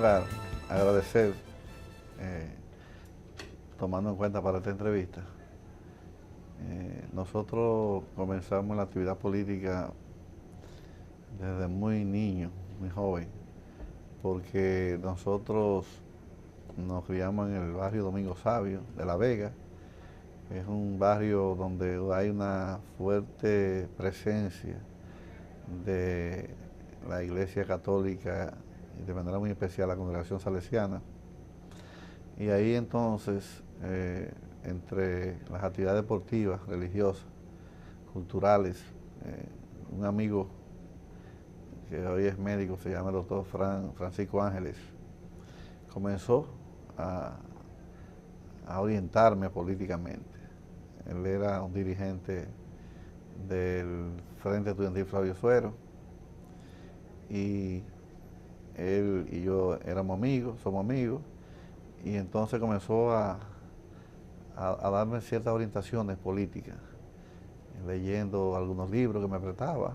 lugar, agradecer, tomando en cuenta para esta entrevista. Nosotros comenzamos la actividad política desde muy niño, muy joven, porque nosotros nos criamos en el barrio Domingo Sabio de La Vega. Es un barrio donde hay una fuerte presencia de la Iglesia Católica y de manera muy especial la Congregación Salesiana. Y ahí entonces, entre las actividades deportivas, religiosas, culturales, un amigo que hoy es médico, se llama el doctor Francisco Ángeles, comenzó a orientarme políticamente. Él era un dirigente del Frente Estudiantil Flavio Suero y él y yo éramos amigos, somos amigos, y entonces comenzó a darme ciertas orientaciones políticas, leyendo algunos libros que me prestaba,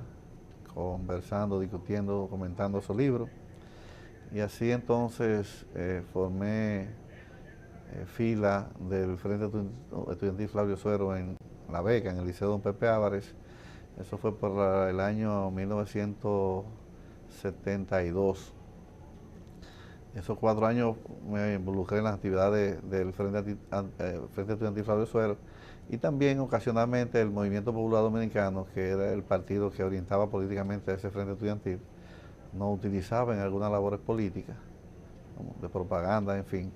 conversando, discutiendo, comentando esos libros. Y así entonces formé fila del Frente Estudiantil Flavio Suero en La Vega, en el Liceo Don Pepe Álvarez. Eso fue por el año 1972. Esos 4 años me involucré en las actividades del Frente Estudiantil Flavio Suero y también ocasionalmente el Movimiento Popular Dominicano, que era el partido que orientaba políticamente a ese Frente Estudiantil, nos utilizaba en algunas labores políticas, de propaganda, en fin.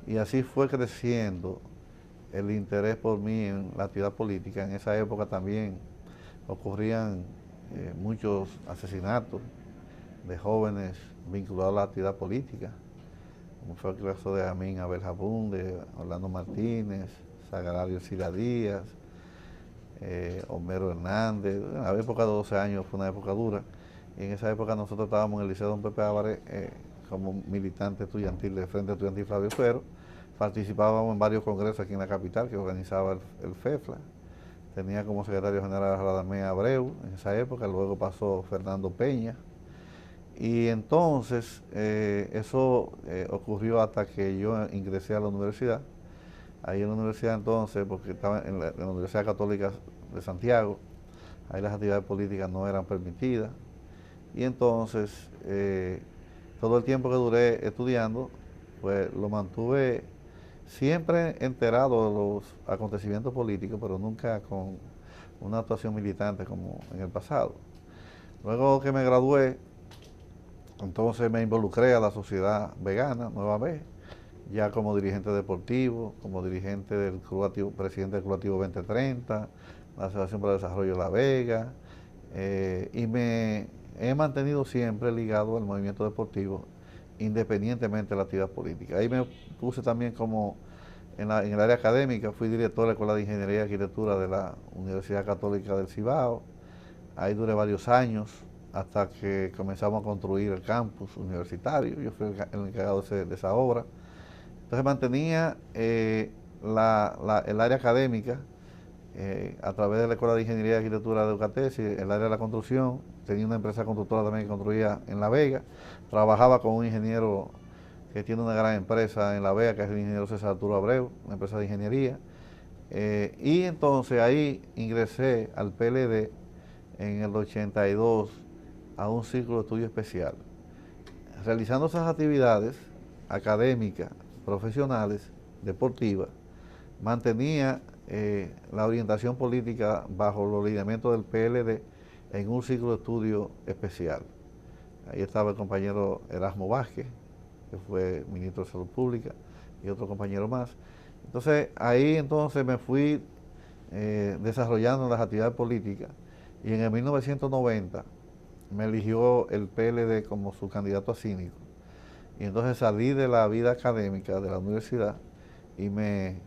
Y así fue creciendo el interés por mí en la actividad política. En esa época también ocurrían muchos asesinatos de jóvenes vinculados a la actividad política, como fue el caso de Amin Abel Jabún, de Orlando Martínez, Sagrario Sila Díaz, Homero Hernández. En la época de 12 años fue una época dura, y en esa época nosotros estábamos en el Liceo Don Pepe Álvarez como militante estudiantil del Frente Estudiantil Flavio Suero. Participábamos en varios congresos aquí en la capital que organizaba el FEFLA. Tenía como secretario general a Radamés Abreu en esa época, luego pasó Fernando Peña. Y entonces eso ocurrió hasta que yo ingresé a la universidad. Ahí en la universidad entonces, porque estaba en la Universidad Católica de Santiago, ahí las actividades políticas no eran permitidas. Y entonces todo el tiempo que duré estudiando, pues lo mantuve siempre enterado de los acontecimientos políticos, pero nunca con una actuación militante como en el pasado. Luego que me gradué, entonces me involucré a la sociedad vegana nueva vez, ya como dirigente deportivo, como dirigente del presidente del Club Activo 2030, la Asociación para el Desarrollo de La Vega, y me he mantenido siempre ligado al movimiento deportivo, independientemente de la actividad política. Ahí me puse también como en el área académica, fui director de la Escuela de Ingeniería y Arquitectura de la Universidad Católica del Cibao. Ahí duré varios años hasta que comenzamos a construir el campus universitario. Yo fui el encargado de esa obra. Entonces mantenía el área académica a través de la Escuela de Ingeniería y Arquitectura de Eucatesi, el área de la construcción. Tenía una empresa constructora también que construía en La Vega. Trabajaba con un ingeniero que tiene una gran empresa en La Vega, que es el ingeniero César Arturo Abreu, una empresa de ingeniería. Y entonces ahí ingresé al PLD en el 82 a un círculo de estudio especial. Realizando esas actividades académicas, profesionales, deportivas, mantenía la orientación política bajo los lineamientos del PLD en un ciclo de estudio especial. Ahí estaba el compañero Erasmo Vázquez, que fue ministro de Salud Pública, y otro compañero más. Entonces ahí entonces me fui desarrollando en las actividades políticas, y en el 1990 me eligió el PLD como su candidato a síndico. Y entonces salí de la vida académica de la universidad y me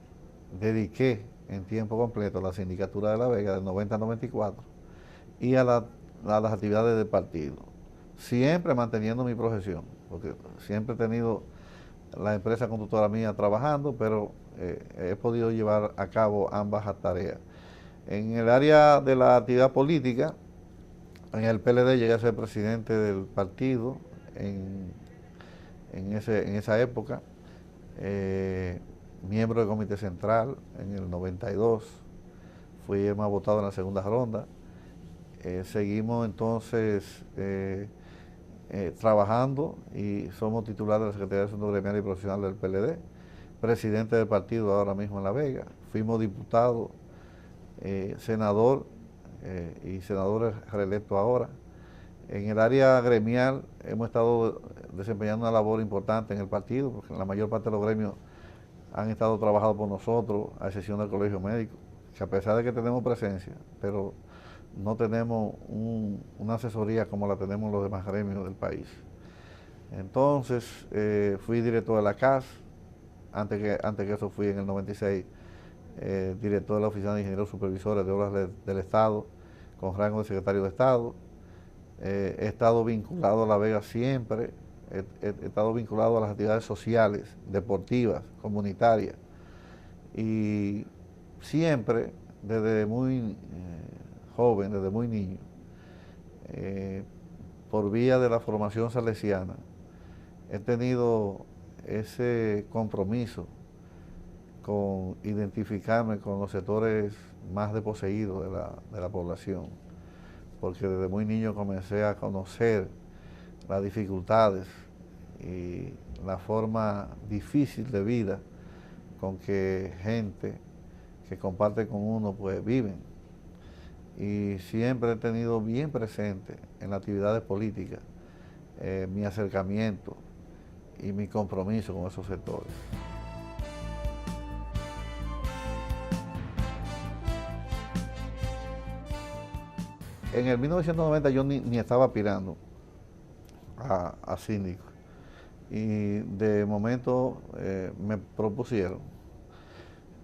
dediqué en tiempo completo a la sindicatura de La Vega del 90 al 94 y a las actividades del partido. Siempre manteniendo mi profesión, porque siempre he tenido la empresa constructora mía trabajando, pero he podido llevar a cabo ambas tareas. En el área de la actividad política, en el PLD llegué a ser presidente del partido en en esa época, miembro del Comité Central en el 92, fui el más votado en la segunda ronda. Seguimos entonces trabajando y somos titulares de la Secretaría de Asuntos Gremiales y Profesionales del PLD, presidente del partido ahora mismo en La Vega, fuimos diputado, senador y senadores reelectos ahora. En el área gremial hemos estado desempeñando una labor importante en el partido, porque la mayor parte de los gremios han estado trabajando por nosotros, a excepción del Colegio Médico, que a pesar de que tenemos presencia, pero no tenemos una asesoría como la tenemos en los demás gremios del país. Entonces, fui director de la CAS, antes que eso fui en el 96 director de la Oficina de Ingenieros Supervisores de Obras del Estado, con rango de secretario de Estado. He estado vinculado a La Vega siempre, he estado vinculado a las actividades sociales, deportivas, comunitarias, y siempre, desde muy joven, desde muy niño, por vía de la formación salesiana, he tenido ese compromiso con identificarme con los sectores más desposeídos de la población, porque desde muy niño comencé a conocer las dificultades y la forma difícil de vida con que gente que comparte con uno pues viven. Y siempre he tenido bien presente en las actividades políticas mi acercamiento y mi compromiso con esos sectores. En el 1990 yo ni estaba aspirando a síndico, y de momento me propusieron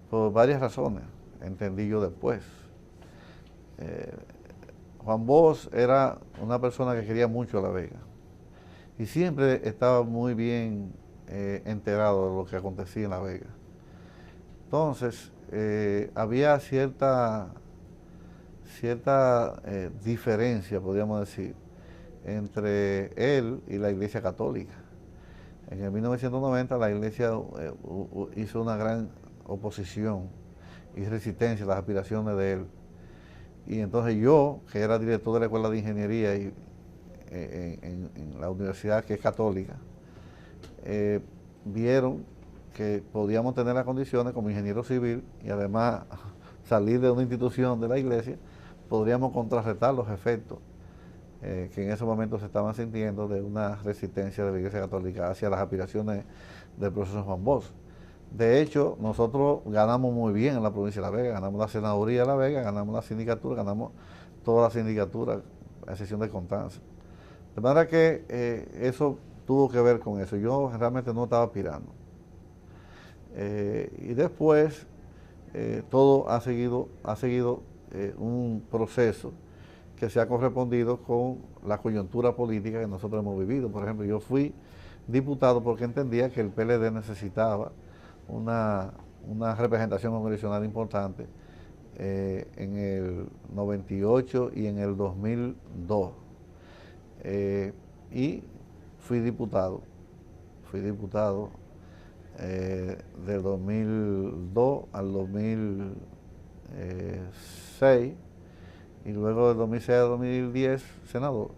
por varias razones, entendí yo después. Juan Bosch era una persona que quería mucho a La Vega y siempre estaba muy bien enterado de lo que acontecía en La Vega. Entonces, había cierta diferencia, podríamos decir, entre él y la Iglesia Católica. En el 1990 la Iglesia hizo una gran oposición y resistencia a las aspiraciones de él. Y entonces yo, que era director de la Escuela de Ingeniería en la universidad que es católica, vieron que podíamos tener las condiciones como ingeniero civil y además salir de una institución de la Iglesia, podríamos contrarrestar los efectos que en ese momento se estaban sintiendo de una resistencia de la Iglesia Católica hacia las aspiraciones del profesor Juan Bosch. De hecho, nosotros ganamos muy bien en la provincia de La Vega, ganamos la senaduría de La Vega, ganamos la sindicatura, ganamos toda la sindicatura, a excepción de Constanza. De manera que eso tuvo que ver con eso. Yo realmente no estaba aspirando. Y después todo ha seguido un proceso que se ha correspondido con la coyuntura política que nosotros hemos vivido. Por ejemplo, yo fui diputado porque entendía que el PLD necesitaba una representación congresional importante en el 98 y en el 2002. Y fui diputado del 2002 al 2006, y luego del 2006 al 2010 senador.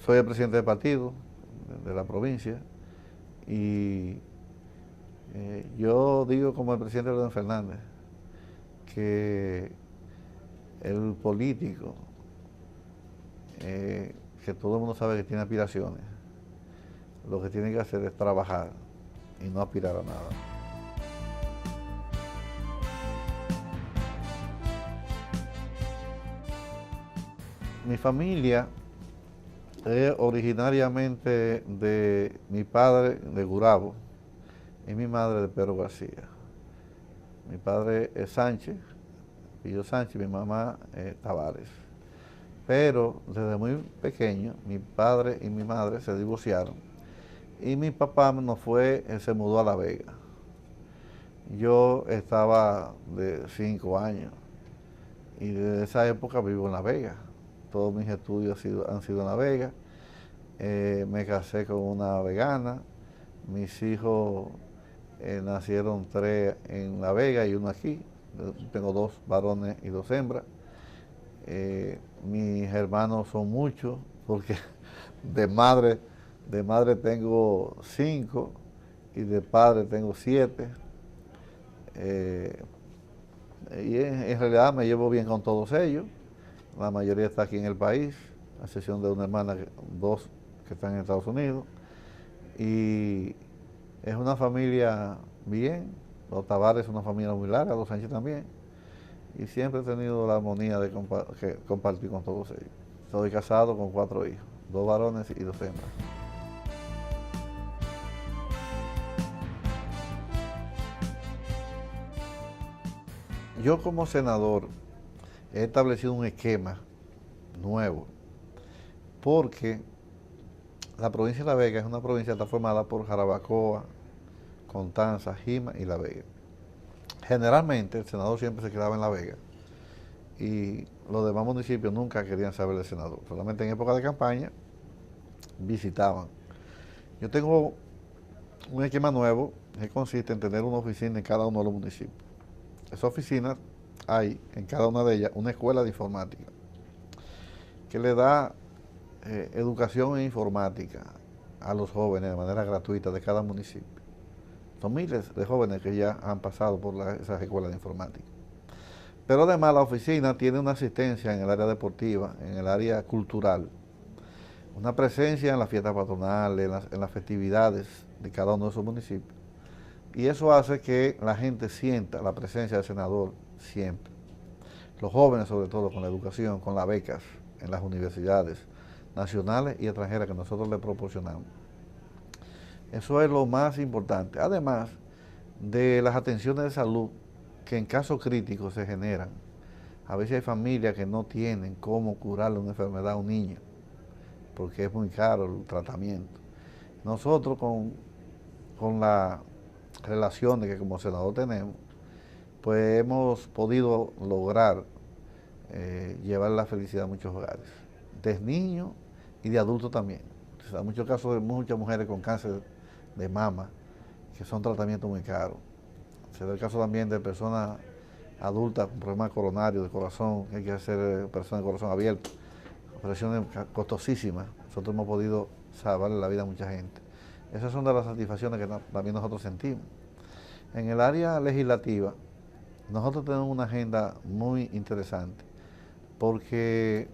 Soy el presidente del partido de la provincia, y yo digo como el presidente León Fernández que el político que todo el mundo sabe que tiene aspiraciones, lo que tiene que hacer es trabajar y no aspirar a nada. Mi familia es originariamente de mi padre de Gurabo y mi madre de Pedro García. Mi padre es Sánchez, Pillo Sánchez, mi mamá Tavares. Pero desde muy pequeño, mi padre y mi madre se divorciaron y mi papá se mudó a La Vega. Yo estaba de 5 años y desde esa época vivo en La Vega. Todos mis estudios han sido en La Vega, Me casé con una vegana. Mis hijos nacieron 3 en La Vega y uno aquí. Tengo 2 varones y 2 hembras. Mis hermanos son muchos, porque de madre, de madre tengo 5 y de padre tengo 7. Y en realidad me llevo bien con todos ellos. La mayoría está aquí en el país, a excepción de una hermana, 2 que están en Estados Unidos. Y es una familia bien. Los Tavares es una familia muy larga, los Sánchez también. Y siempre he tenido la armonía de compartir con todos ellos. Estoy casado con 4 hijos, 2 varones y 2 hembras. Yo como senador he establecido un esquema nuevo, porque la provincia de La Vega es una provincia que está formada por Jarabacoa, Constanza, Jima y La Vega. Generalmente el senador siempre se quedaba en La Vega y los demás municipios nunca querían saber del senador. Solamente en época de campaña visitaban. Yo tengo un esquema nuevo que consiste en tener una oficina en cada uno de los municipios. Esa oficina hay en cada una de ellas una escuela de informática que le da educación en informática a los jóvenes de manera gratuita de cada municipio. Son miles de jóvenes que ya han pasado por esas escuelas de informática. Pero además la oficina tiene una asistencia en el área deportiva, en el área cultural, una presencia en las fiestas patronales, en las festividades de cada uno de esos municipios. Y eso hace que la gente sienta la presencia del senador siempre. Los jóvenes, sobre todo, con la educación, con las becas en las universidades nacionales y extranjeras que nosotros les proporcionamos. Eso es lo más importante. Además de las atenciones de salud que en casos críticos se generan. A veces hay familias que no tienen cómo curarle una enfermedad a un niño, porque es muy caro el tratamiento. Nosotros con la relaciones que como senador tenemos, pues hemos podido lograr llevar la felicidad a muchos hogares, de niños y de adultos también. O sea, muchos casos de muchas mujeres con cáncer de mama, que son tratamientos muy caros. Se da el caso también de personas adultas con problemas coronarios, de corazón, que hay que hacer personas de corazón abierto, operaciones costosísimas. Nosotros hemos podido salvarle la vida a mucha gente. Esas son de las satisfacciones que también nosotros sentimos. En el área legislativa, nosotros tenemos una agenda muy interesante, porque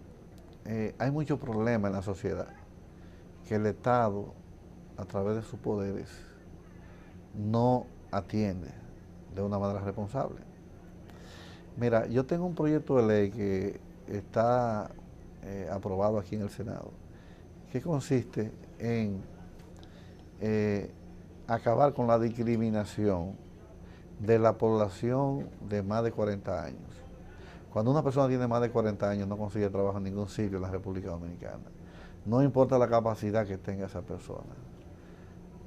hay muchos problemas en la sociedad que el Estado, a través de sus poderes, no atiende de una manera responsable. Mira, yo tengo un proyecto de ley que está aprobado aquí en el Senado, que consiste en acabar con la discriminación de la población de más de 40 años. Cuando una persona tiene más de 40 años no consigue trabajo en ningún sitio en la República Dominicana. No importa la capacidad que tenga esa persona.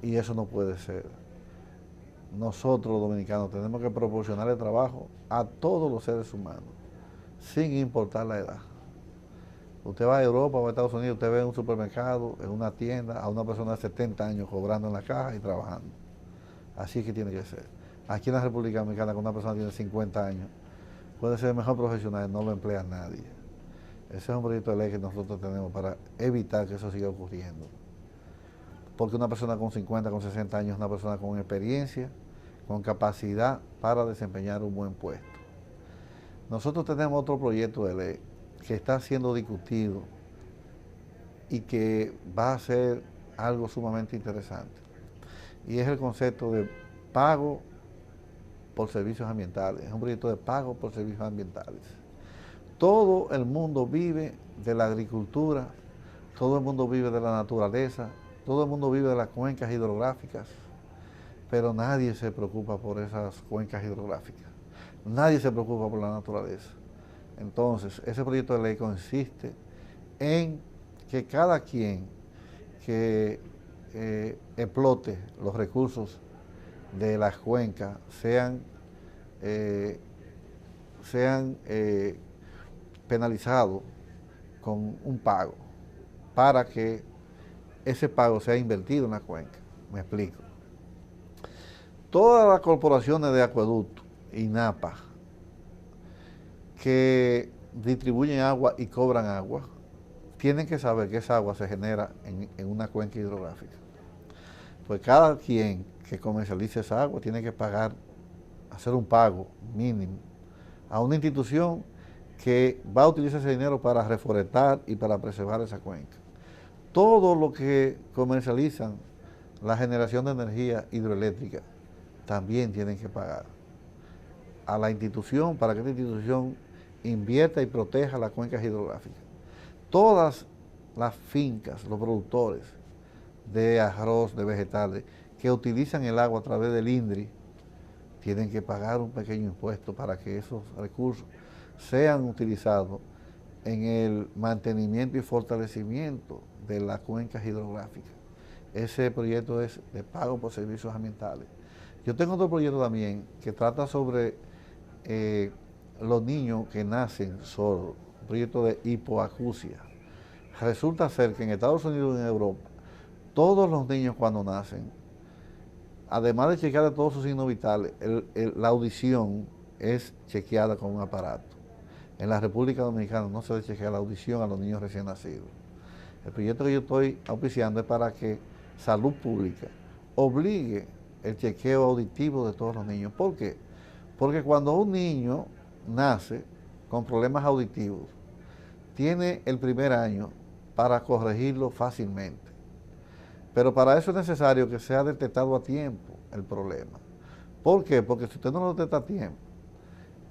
Y eso no puede ser. Nosotros los dominicanos tenemos que proporcionarle trabajo a todos los seres humanos, sin importar la edad. Usted va a Europa o a Estados Unidos, usted ve en un supermercado, en una tienda, a una persona de 70 años cobrando en la caja y trabajando. Así es que tiene que ser. Aquí en la República Dominicana, cuando una persona tiene 50 años, puede ser el mejor profesional, no lo emplea nadie. Ese es un proyecto de ley que nosotros tenemos para evitar que eso siga ocurriendo. Porque una persona con 50, con 60 años es una persona con experiencia, con capacidad para desempeñar un buen puesto. Nosotros tenemos otro proyecto de ley que está siendo discutido y que va a ser algo sumamente interesante. Y es el concepto de pago por servicios ambientales. Es un proyecto de pago por servicios ambientales. Todo el mundo vive de la agricultura, todo el mundo vive de la naturaleza, todo el mundo vive de las cuencas hidrográficas, pero nadie se preocupa por esas cuencas hidrográficas. Nadie se preocupa por la naturaleza. Entonces, ese proyecto de ley consiste en que cada quien que explote los recursos de las cuencas sean penalizados con un pago para que ese pago sea invertido en la cuenca. Me explico. Todas las corporaciones de acueducto, INAPA, que distribuyen agua y cobran agua, tienen que saber que esa agua se genera en una cuenca hidrográfica. Pues cada quien que comercialice esa agua tiene que pagar, hacer un pago mínimo a una institución que va a utilizar ese dinero para reforestar y para preservar esa cuenca. Todo lo que comercializan la generación de energía hidroeléctrica también tienen que pagar a la institución para que esta institución invierta y proteja las cuencas hidrográficas. Todas las fincas, los productores de arroz, de vegetales, que utilizan el agua a través del INDRI, tienen que pagar un pequeño impuesto para que esos recursos sean utilizados en el mantenimiento y fortalecimiento de las cuencas hidrográficas. Ese proyecto es de pago por servicios ambientales. Yo tengo otro proyecto también que trata sobre los niños que nacen sordos, un proyecto de hipoacusia. Resulta ser que en Estados Unidos y en Europa, todos los niños cuando nacen, además de chequear todos sus signos vitales, la audición es chequeada con un aparato. En la República Dominicana no se le chequea la audición a los niños recién nacidos. El proyecto que yo estoy auspiciando es para que Salud Pública obligue el chequeo auditivo de todos los niños. ¿Por qué? Porque cuando un niño nace con problemas auditivos, tiene el primer año para corregirlo fácilmente. Pero para eso es necesario que sea detectado a tiempo el problema. ¿Por qué? Porque si usted no lo detecta a tiempo,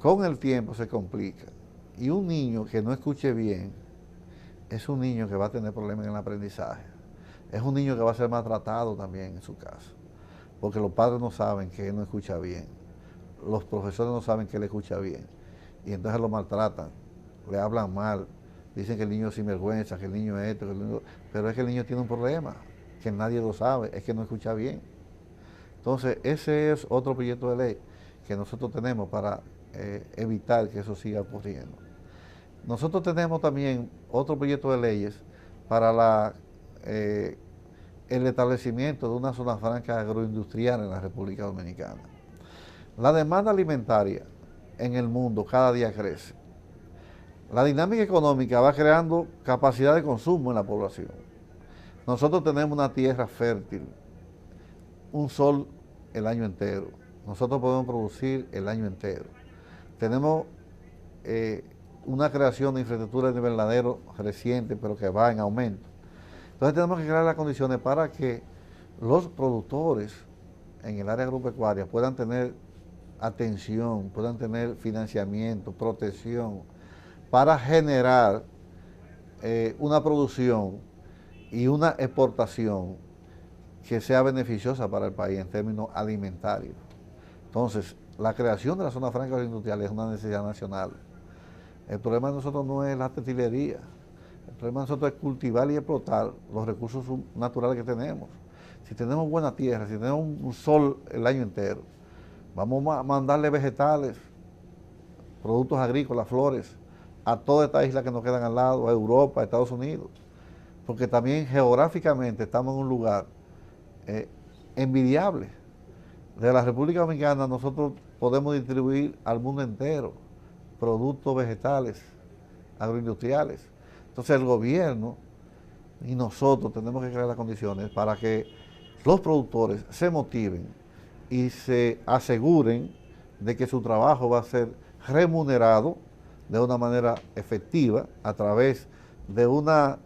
con el tiempo se complica. Y un niño que no escuche bien es un niño que va a tener problemas en el aprendizaje. Es un niño que va a ser maltratado también en su casa. Porque los padres no saben que él no escucha bien. Los profesores no saben que él escucha bien. Y entonces lo maltratan, le hablan mal, dicen que el niño es sinvergüenza, que el niño es esto, pero es que el niño tiene un problema, que nadie lo sabe, es que no escucha bien. Entonces, ese es otro proyecto de ley que nosotros tenemos para evitar que eso siga ocurriendo. Nosotros tenemos también otro proyecto de leyes para el establecimiento de una zona franca agroindustrial en la República Dominicana. La demanda alimentaria en el mundo cada día crece. La dinámica económica va creando capacidad de consumo en la población. Nosotros tenemos una tierra fértil, un sol el año entero. Nosotros podemos producir el año entero. Tenemos una creación de infraestructura de invernadero reciente, pero que va en aumento. Entonces tenemos que crear las condiciones para que los productores en el área agropecuaria puedan tener atención, puedan tener financiamiento, protección, para generar una producción y una exportación que sea beneficiosa para el país en términos alimentarios. Entonces, la creación de la zona franca agroindustrial es una necesidad nacional. El problema de nosotros no es la textilería, el problema de nosotros es cultivar y explotar los recursos naturales que tenemos. Si tenemos buena tierra, si tenemos un sol el año entero, vamos a mandarle vegetales, productos agrícolas, flores, a toda esta isla que nos quedan al lado, a Europa, a Estados Unidos, porque también geográficamente estamos en un lugar envidiable. De la República Dominicana nosotros podemos distribuir al mundo entero productos vegetales, agroindustriales. Entonces el gobierno y nosotros tenemos que crear las condiciones para que los productores se motiven y se aseguren de que su trabajo va a ser remunerado de una manera efectiva a través de una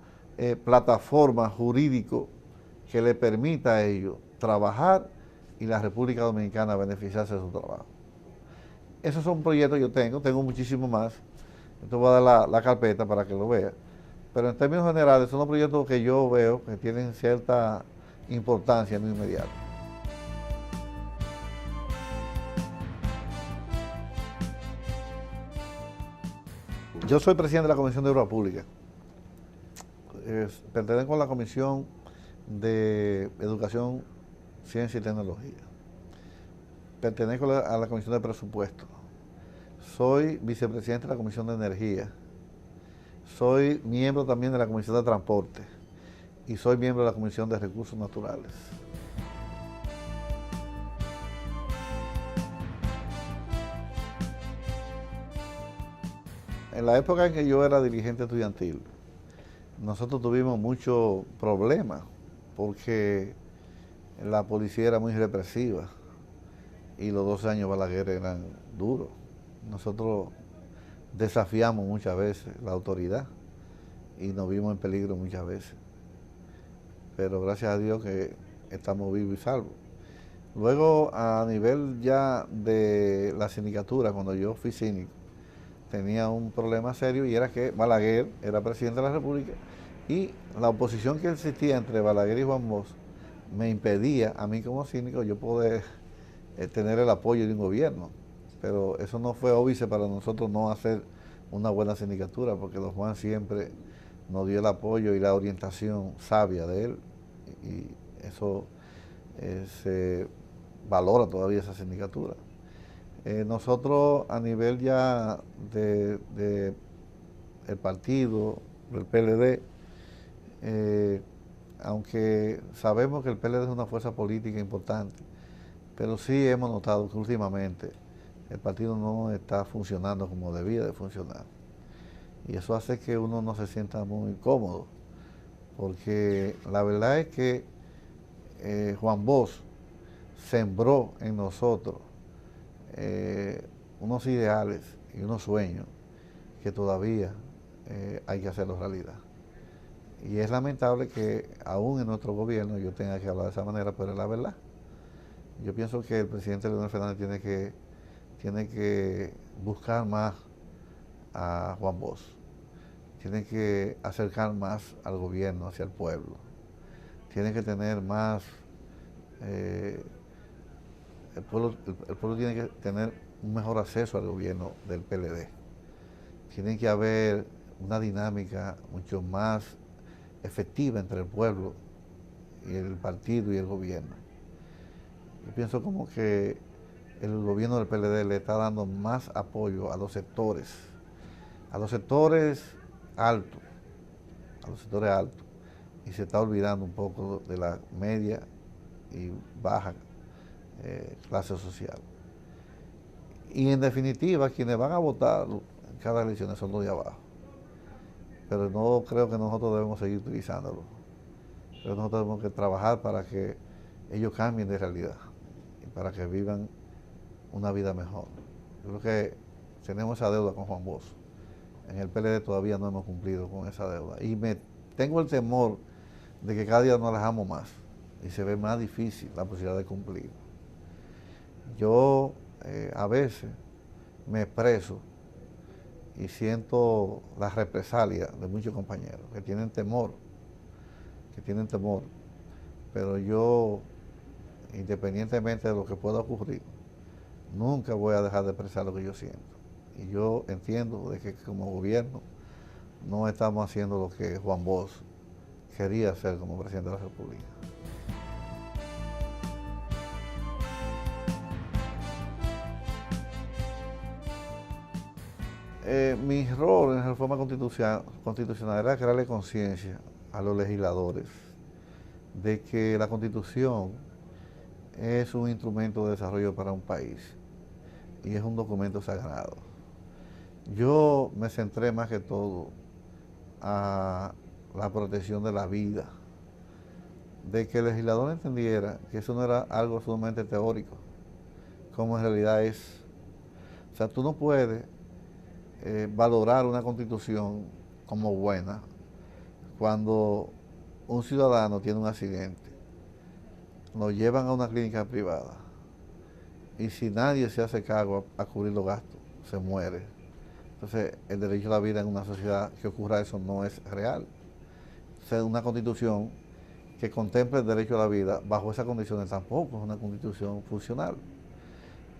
plataforma jurídico que le permita a ellos trabajar y la República Dominicana beneficiarse de su trabajo. Esos son proyectos que yo tengo muchísimo más. Entonces voy a dar la carpeta para que lo vea. Pero en términos generales son los proyectos que yo veo que tienen cierta importancia en lo inmediato. Yo soy presidente de la Comisión de Obras Públicas. Pertenezco a la Comisión de Educación, Ciencia y Tecnología. Pertenezco a la Comisión de Presupuesto. Soy vicepresidente de la Comisión de Energía. Soy miembro también de la Comisión de Transporte. y soy miembro de la Comisión de Recursos Naturales. En la época en que yo era dirigente estudiantil, nosotros tuvimos muchos problemas porque la policía era muy represiva y los 12 años Balaguer eran duros. Nosotros desafiamos muchas veces la autoridad y nos vimos en peligro muchas veces. Pero gracias a Dios que estamos vivos y salvos. Luego, a nivel ya de la sindicatura, cuando yo fui síndico, tenía un problema serio y era que Balaguer era presidente de la República y la oposición que existía entre Balaguer y Juan Bosch me impedía a mí como síndico yo poder tener el apoyo de un gobierno. Pero eso no fue óbice para nosotros no hacer una buena sindicatura, porque don Juan siempre nos dio el apoyo y la orientación sabia de él, y eso se valora todavía esa sindicatura. Nosotros a nivel ya de el partido, del PLD, aunque sabemos que el PLD es una fuerza política importante, pero sí hemos notado que últimamente el partido no está funcionando como debía de funcionar. Y eso hace que uno no se sienta muy cómodo, porque la verdad es que Juan Bosch sembró en nosotros unos ideales y unos sueños que todavía hay que hacerlos realidad. Y es lamentable que aún en nuestro gobierno yo tenga que hablar de esa manera, pero es la verdad. Yo pienso que el presidente Leonel Fernández tiene que buscar más a Juan Bosch, tiene que acercar más al gobierno, hacia el pueblo, tiene que tener más, el pueblo tiene que tener un mejor acceso al gobierno del PLD. Tiene que haber una dinámica mucho más efectiva entre el pueblo y el partido y el gobierno. Yo pienso como que el gobierno del PLD le está dando más apoyo a los sectores altos, y se está olvidando un poco de la media y baja clase social. Y en definitiva, quienes van a votar en cada elección son los de abajo. Pero no creo que nosotros debemos seguir utilizándolo. Pero nosotros tenemos que trabajar para que ellos cambien de realidad y para que vivan una vida mejor. Yo creo que tenemos esa deuda con Juan Bosch. En el PLD todavía no hemos cumplido con esa deuda. Y tengo el temor de que cada día nos alejamos más y se ve más difícil la posibilidad de cumplir. Yo a veces me expreso y siento la represalia de muchos compañeros que tienen temor, pero yo, independientemente de lo que pueda ocurrir, nunca voy a dejar de expresar lo que yo siento. Y yo entiendo de que como gobierno no estamos haciendo lo que Juan Bosch quería hacer como presidente de la República. Mi rol en la reforma constitucional era crearle conciencia a los legisladores de que la Constitución es un instrumento de desarrollo para un país y es un documento sagrado. Yo me centré más que todo a la protección de la vida, de que el legislador entendiera que eso no era algo sumamente teórico, como en realidad es. O sea, tú no puedes valorar una constitución como buena cuando un ciudadano tiene un accidente, lo llevan a una clínica privada y si nadie se hace cargo a cubrir los gastos, se muere. Entonces, el derecho a la vida en una sociedad que ocurra eso no es real. O sea, una constitución que contemple el derecho a la vida bajo esas condiciones tampoco es una constitución funcional.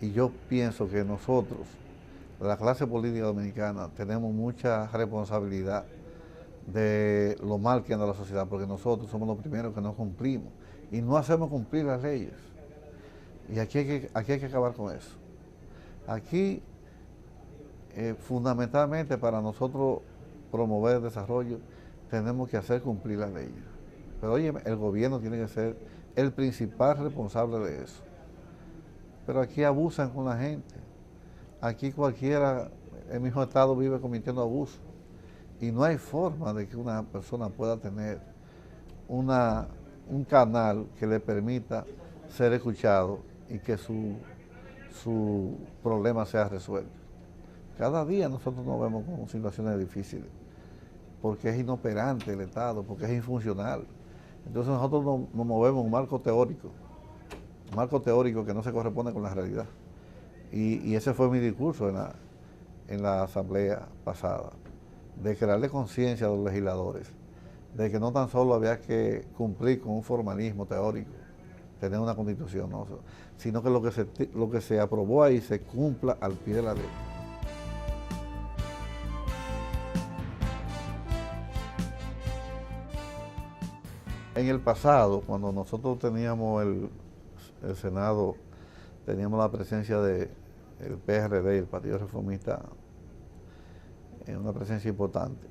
Y yo pienso que nosotros, la clase política dominicana, tenemos mucha responsabilidad de lo mal que anda la sociedad, porque nosotros somos los primeros que no cumplimos y no hacemos cumplir las leyes. Y aquí hay que acabar con eso. Aquí, fundamentalmente para nosotros promover el desarrollo, tenemos que hacer cumplir las leyes. Pero oye, el gobierno tiene que ser el principal responsable de eso. Pero aquí abusan con la gente. Aquí cualquiera, el mismo Estado vive cometiendo abusos. Y no hay forma de que una persona pueda tener un canal que le permita ser escuchado y que su problema sea resuelto. Cada día nosotros nos vemos con situaciones difíciles, porque es inoperante el Estado, porque es infuncional. Entonces nosotros nos movemos en un marco teórico que no se corresponde con la realidad. Y ese fue mi discurso en la asamblea pasada, de crearle conciencia a los legisladores, de que no tan solo había que cumplir con un formalismo teórico, tener una constitución, no, sino que lo que se aprobó ahí se cumpla al pie de la ley. En el pasado, cuando nosotros teníamos el Senado, teníamos la presencia del PRD y el Partido Reformista, en una presencia importante,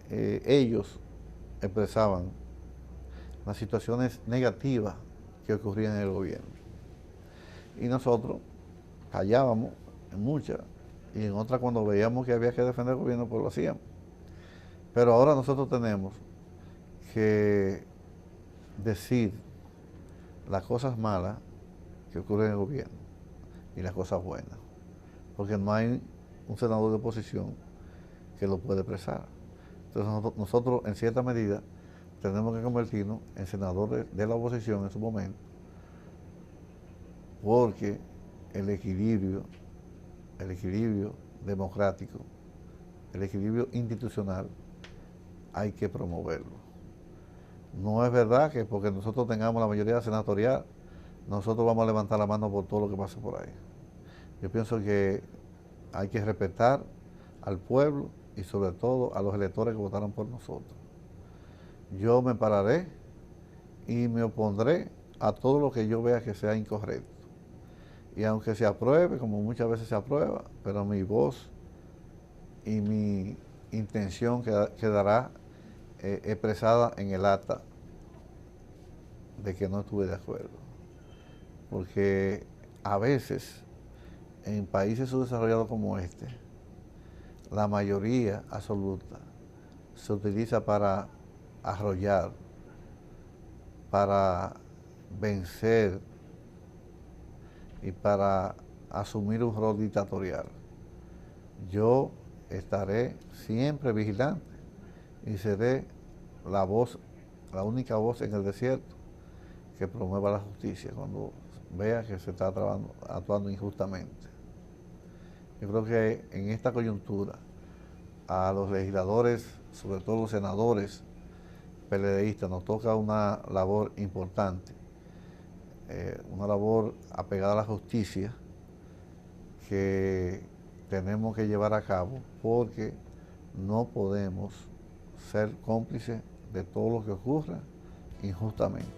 ellos expresaban las situaciones negativas que ocurrían en el gobierno. Y nosotros callábamos en muchas, y en otras cuando veíamos que había que defender el gobierno, pues lo hacíamos. Pero ahora nosotros tenemos que decir las cosas malas que ocurren en el gobierno y las cosas buenas, porque no hay un senador de oposición que lo puede expresar. Entonces nosotros en cierta medida tenemos que convertirnos en senadores de la oposición en su momento, porque el equilibrio democrático, el equilibrio institucional, hay que promoverlo. No es verdad que porque nosotros tengamos la mayoría senatorial, nosotros vamos a levantar la mano por todo lo que pase por ahí. Yo pienso que hay que respetar al pueblo y sobre todo a los electores que votaron por nosotros. Yo me pararé y me opondré a todo lo que yo vea que sea incorrecto. Y aunque se apruebe, como muchas veces se aprueba, pero mi voz y mi intención quedará expresada en el acta de que no estuve de acuerdo. Porque a veces, en países subdesarrollados como este, la mayoría absoluta se utiliza para arrollar, para vencer y para asumir un rol dictatorial. Yo estaré siempre vigilante y seré la única voz en el desierto que promueva la justicia cuando vea que se está actuando injustamente. Yo creo que en esta coyuntura a los legisladores, sobre todo los senadores PLDistas, nos toca una labor importante, una labor apegada a la justicia que tenemos que llevar a cabo, porque no podemos ser cómplices de todo lo que ocurra injustamente.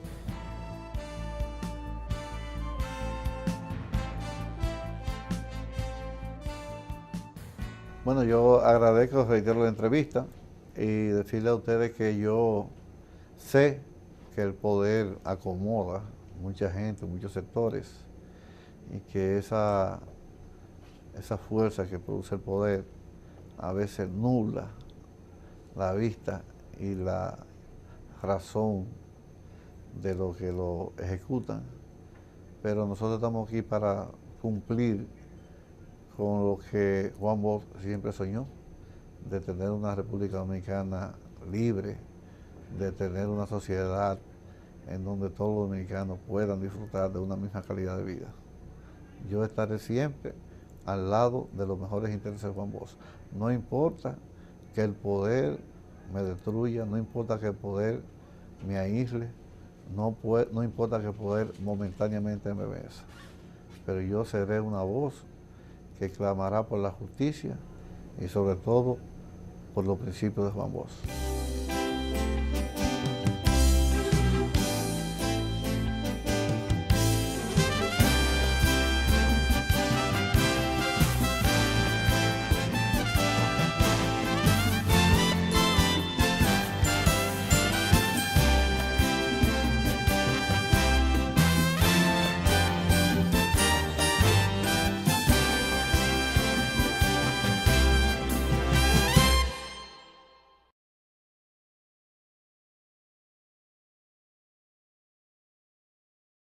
Bueno, yo agradezco, reitero la entrevista y decirle a ustedes que yo sé que el poder acomoda mucha gente, muchos sectores, y que esa fuerza que produce el poder a veces nubla la vista y la razón de lo que lo ejecutan, pero nosotros estamos aquí para cumplir con lo que Juan Bosch siempre soñó, de tener una República Dominicana libre, de tener una sociedad en donde todos los dominicanos puedan disfrutar de una misma calidad de vida. Yo estaré siempre al lado de los mejores intereses de Juan Bosch. No importa que el poder me destruya, no importa que el poder me aísle, no importa que el poder momentáneamente me venza, pero yo seré una voz que clamará por la justicia y sobre todo por los principios de Juan Bosch.